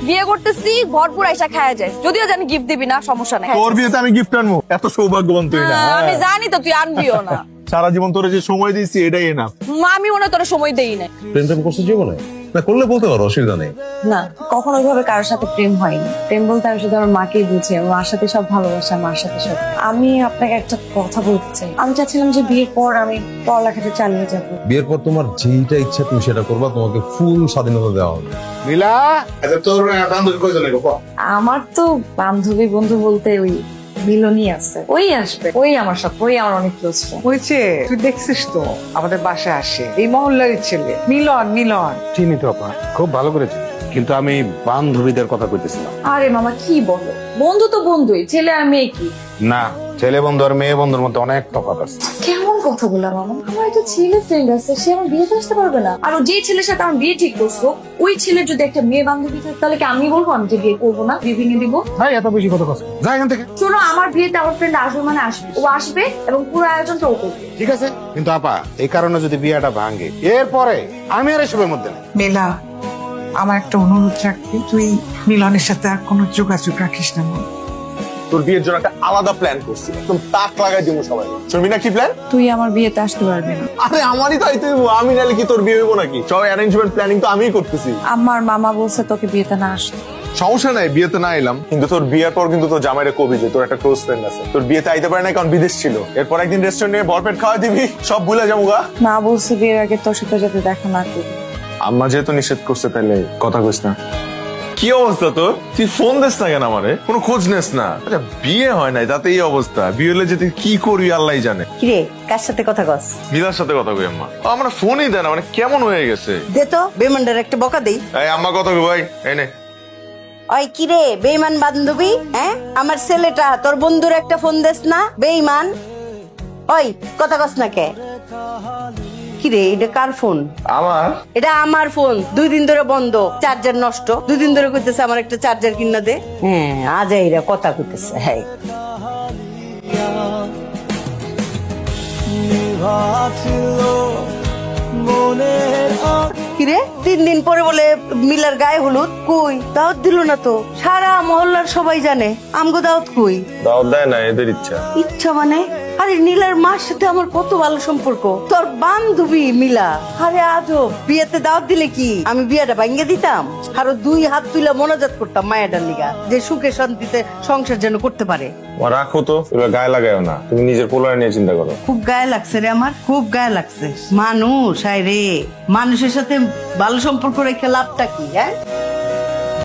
বিয়ে করতেছি ভরপুর আইসা খাওয়া যায়, যদিও জানি গিফট দিবি না, সমস্যা নাই। তোর বিয়েতে আমি গিফট আনবো, এত সৌভাগ্যবান তুই না। আমি জানি তো তুই আনবিও না। সারা জীবন তোরে যে সময় দিয়েছি এটাই না। আমি মনে তোর সময় দেই না। প্রেম করছো জীবনে না, করলে বলতে পারো, অসুবিধা নেই। না, কখনো ওইভাবে কারোর সাথে প্রেম হয়নি। প্রেম বলতে আমি শুধু আমার মাকেই বুঝি, মার সাথে সব ভালোবাসা, মার সাথে সব। আমি আপনাকে একটা কথা বলতে চাই। আমি চাচ্ছিলাম যে বিয়ের পর আমি পড়ালেখাটা চালিয়ে যাব। বিয়ের পর তোমার যেটা ইচ্ছা তুমি সেটা করবা, তোমাকে ফুল স্বাধীনতা দেওয়া হবে। নীলা, আচ্ছা তোর বান্ধবী কয়জন? আমার তো বান্ধবী বন্ধু বলতে ওই মিলনই আছে, ওই আসবে, ওই আমার সাথে, ওই আমার অনেক ক্লোজ ফ্রেন্ড। হয়েছে, তুই দেখছিস তো আমাদের বাসায় আসে এই মহল্লারই ছেলে মিলন। মিলন চিনি তো আপা, খুব ভালো করেছি, কিন্তু আমি বান্ধবীদের কথা কইতেছিলাম। আরে মামা কি বলো, বন্ধু তো বন্ধুই, ছেলে আর মেয়ে কি? না, ছেলে বন্ধু আর মেয়ে বন্ধুর মধ্যে অনেক তফাৎ আছে। কেমন কথা বললাম মামা? আমার একটা ছেলে ফ্রেন্ড আছে, সে আমার বিয়েতে আসতে পারবে না? আর যে ছেলের সাথে আমার বিয়ে ঠিক করছো, ওই ছেলের যদি একটা মেয়ে বান্ধবী থাকে, তাহলে কি আমি বলবো আমি যে বিয়ে করবো না, বিয়ে ভেঙে দিবো? ভাই এত বেশি কথা কথা, যা এখান থেকে। শোনো, আমার বিয়েতে আমার ফ্রেন্ড আসবে মানে আসবে, ও আসবে এবং পুরো আয়োজনটা ও করবে। ঠিক আছে, কিন্তু আপা এই কারণে যদি বিয়েটা ভাঙে, এরপরে আমি আর এসবের মধ্যে নেই। মেলা, আমার একটা অনুরোধ রাখবি, তুই মিলনের সাথে আর কোনো যোগাযোগ রাখিস না। তোর বিয়ের জন্য একটা আলাদা প্ল্যান করছি, একদম তাক লাগাই দিব সবাই। শুনবি না কি প্ল্যান? তুই আমার বিয়েতে আসতে পারবি না। আরে আমারই তো আইতে হইবো, আমি নাইলে কি তোর বিয়ে হইবো নাকি? সবাই অ্যারেঞ্জমেন্ট প্ল্যানিং তো আমিই করতেছি। আমার মামা বলছে তোকে বিয়েতে না আসতে। সমস্যা নাই, বিয়েতে না এলাম, কিন্তু তোর বিয়ের পর কিন্তু তোর জামাইরে কবি যে তোর একটা ক্লোজ ফ্রেন্ড আছে, তোর বিয়েতে আইতে পারে না কারণ বিদেশ ছিল। এরপর একদিন রেস্টুরেন্টে ভরপেট খাওয়া দিবি, সব ভুলে যাবো গা। মা বলছে বিয়ের আগে তোর সাথে যাতে দেখা না করি। আম্মা যেহেতু নিষেধ করছে তাহলে কথা কইস না। কি অবস্থা তোর? তুই ফোন দিস না কেন আমারে? কোনো খোঁজ নেস না? আচ্ছা বিয়ে হয় নাই তাতে এই অবস্থা, বিয়ে হলে যে তুই কি করবি আল্লাহই জানে। কিরে, কার সাথে কথা কস? নীলার সাথে কথা কই আম্মা। আমার ফোনই দেয় না, মানে কেমন হয়ে গেছে। দে তো বেমানটার একটা বকা দেই। এই আম্মা কথা কই ভাই, এই নে। ওই কিরে বেইমান বান্ধবী, হ্যাঁ আমার ছেলেটা তোর বন্ধুর একটা ফোন দেস না, বেইমান। ওই কথা কস না কে? কিরে এটা কার ফোন? আমার। এটা আমার ফোন, 2 দিন ধরে বন্ধ, চার্জার নষ্ট। 2 দিন ধরে কইতেছে আমার একটা চার্জার কিনা দে। হ্যাঁ আজাইরা কথা কইতেছে। হ্যাঁ কিরে 3 দিন পরে বলে মিলার গায়ে হলুদ, কই দাওয়াত দিল না তো? সারা মহল্লার সবাই জানে, আমগো দাওয়াত কই? দাওয়াত দেয় না, এদের ইচ্ছা। ইচ্ছা মানে? আরে নীলার মার সাথে আমার কত ভালো সম্পর্ক, তোর বান্ধবী মিলা। আরে আজও বিয়েতে দাওয়াত দিলে কি আমি বিয়েটা ভাঙ্গে দিতাম? আরো 2 হাত তুলে মোনাজাত করতাম মায়ের লিগা, যে সুখে শান্তিতে সংসার যেন করতে পারে। রাখো তো, এবার গায়ে লাগাও না, তুমি নিজের পোলার নিয়ে চিন্তা করো। খুব গায়ে লাগছে রে আমার, খুব গায়ে লাগছে। মানুষ, আয় রে, মানুষের সাথে ভালো সম্পর্ক রেখে লাভটা কি? হ্যাঁ